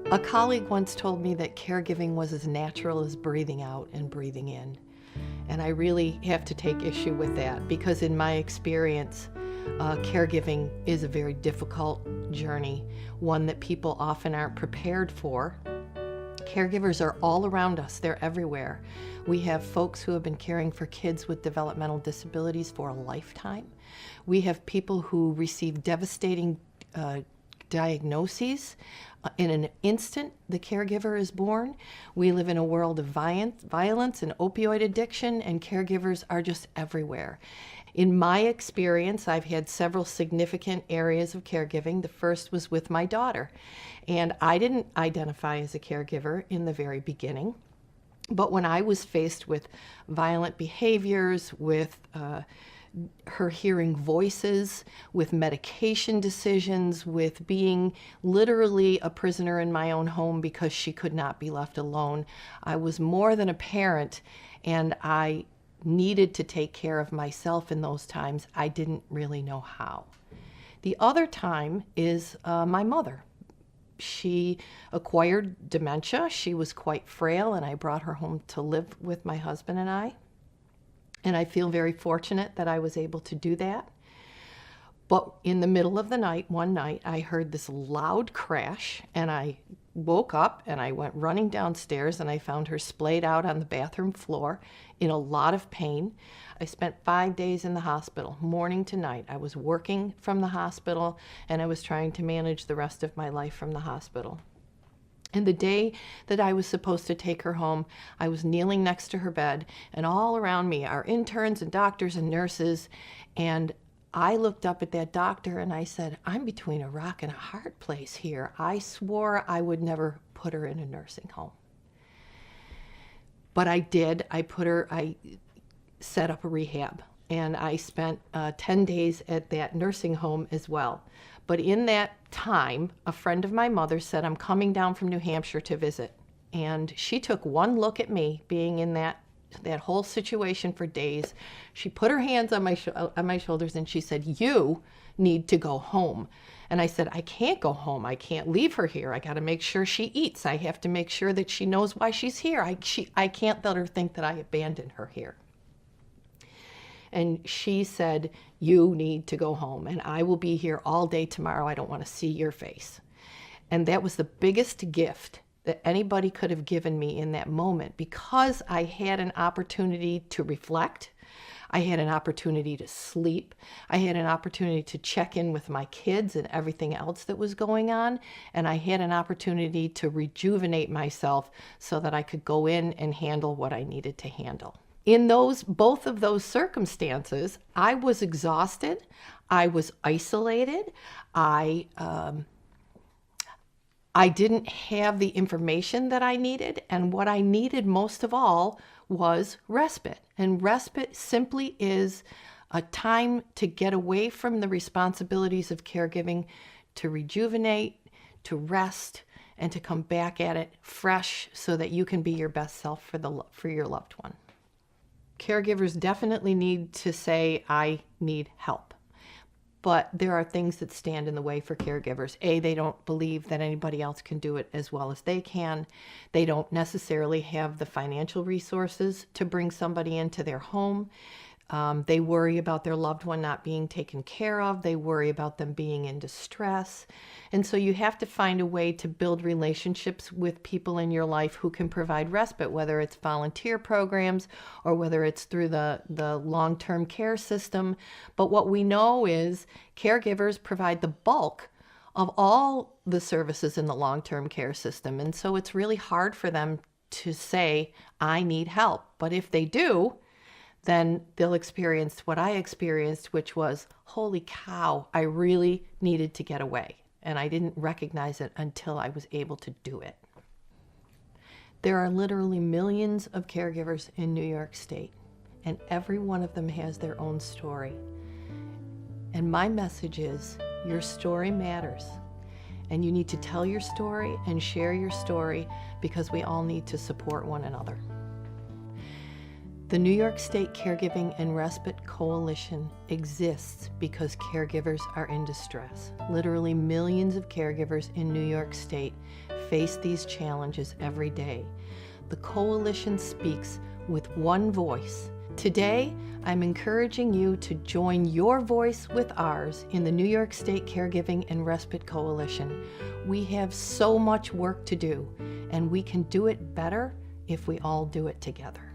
A colleague once told me that caregiving was as natural as breathing out and breathing in. And I really have to take issue with that because in my experience, caregiving is a very difficult journey, one that people often aren't prepared for. Caregivers are all around us. They're everywhere. We have folks who have been caring for kids with developmental disabilities for a lifetime. We have people who receive devastating diagnoses. In an instant, the caregiver is born. We live in a world of violence and opioid addiction, and caregivers are just everywhere. In my experience, I've had several significant areas of caregiving. The first was with my daughter, and I didn't identify as a caregiver in the very beginning. But when I was faced with violent behaviors, with her hearing voices, with medication decisions, with being literally a prisoner in my own home because she could not be left alone, I was more than a parent, and I needed to take care of myself in those times. I didn't really know how. The other time is my mother. She acquired dementia. She was quite frail, and I brought her home to live with my husband and I. And I feel very fortunate that I was able to do that. But in the middle of the night, one night, I heard this loud crash, and I woke up and I went running downstairs, and I found her splayed out on the bathroom floor in a lot of pain. I spent 5 days in the hospital, morning to night. I was working from the hospital, and I was trying to manage the rest of my life from the hospital. And the day that I was supposed to take her home, I was kneeling next to her bed, and all around me are interns and doctors and nurses. And I looked up at that doctor and I said, I'm between a rock and a hard place here. I swore I would never put her in a nursing home. But I did. I set up a rehab, and I spent 10 days at that nursing home as well. But in that time, a friend of my mother said, I'm coming down from New Hampshire to visit. And she took one look at me being in that whole situation for days. She put her hands on my shoulders and she said, you need to go home. And I said, I can't go home. I can't leave her here. I got to make sure she eats. I have to make sure that she knows why she's here. I can't let her think that I abandoned her here. And she said, you need to go home, and I will be here all day tomorrow. I don't want to see your face. And that was the biggest gift that anybody could have given me in that moment, because I had an opportunity to reflect. I had an opportunity to sleep. I had an opportunity to check in with my kids and everything else that was going on. And I had an opportunity to rejuvenate myself so that I could go in and handle what I needed to handle. In both of those circumstances, I was exhausted, I was isolated, I didn't have the information that I needed, and what I needed most of all was respite. And respite simply is a time to get away from the responsibilities of caregiving, to rejuvenate, to rest, and to come back at it fresh so that you can be your best self for your loved one. Caregivers definitely need to say, I need help. But there are things that stand in the way for caregivers. They don't believe that anybody else can do it as well as they can. They don't necessarily have the financial resources to bring somebody into their home. They worry about their loved one not being taken care of. They worry about them being in distress. And so you have to find a way to build relationships with people in your life who can provide respite, whether it's volunteer programs or whether it's through the long-term care system. But what we know is caregivers provide the bulk of all the services in the long-term care system. And so it's really hard for them to say, I need help. But if they do, then they'll experience what I experienced, which was, holy cow, I really needed to get away. And I didn't recognize it until I was able to do it. There are literally millions of caregivers in New York State, and every one of them has their own story. And my message is, your story matters. And you need to tell your story and share your story, because we all need to support one another. The New York State Caregiving and Respite Coalition exists because caregivers are in distress. Literally millions of caregivers in New York State face these challenges every day. The Coalition speaks with one voice. Today, I'm encouraging you to join your voice with ours in the New York State Caregiving and Respite Coalition. We have so much work to do, and we can do it better if we all do it together.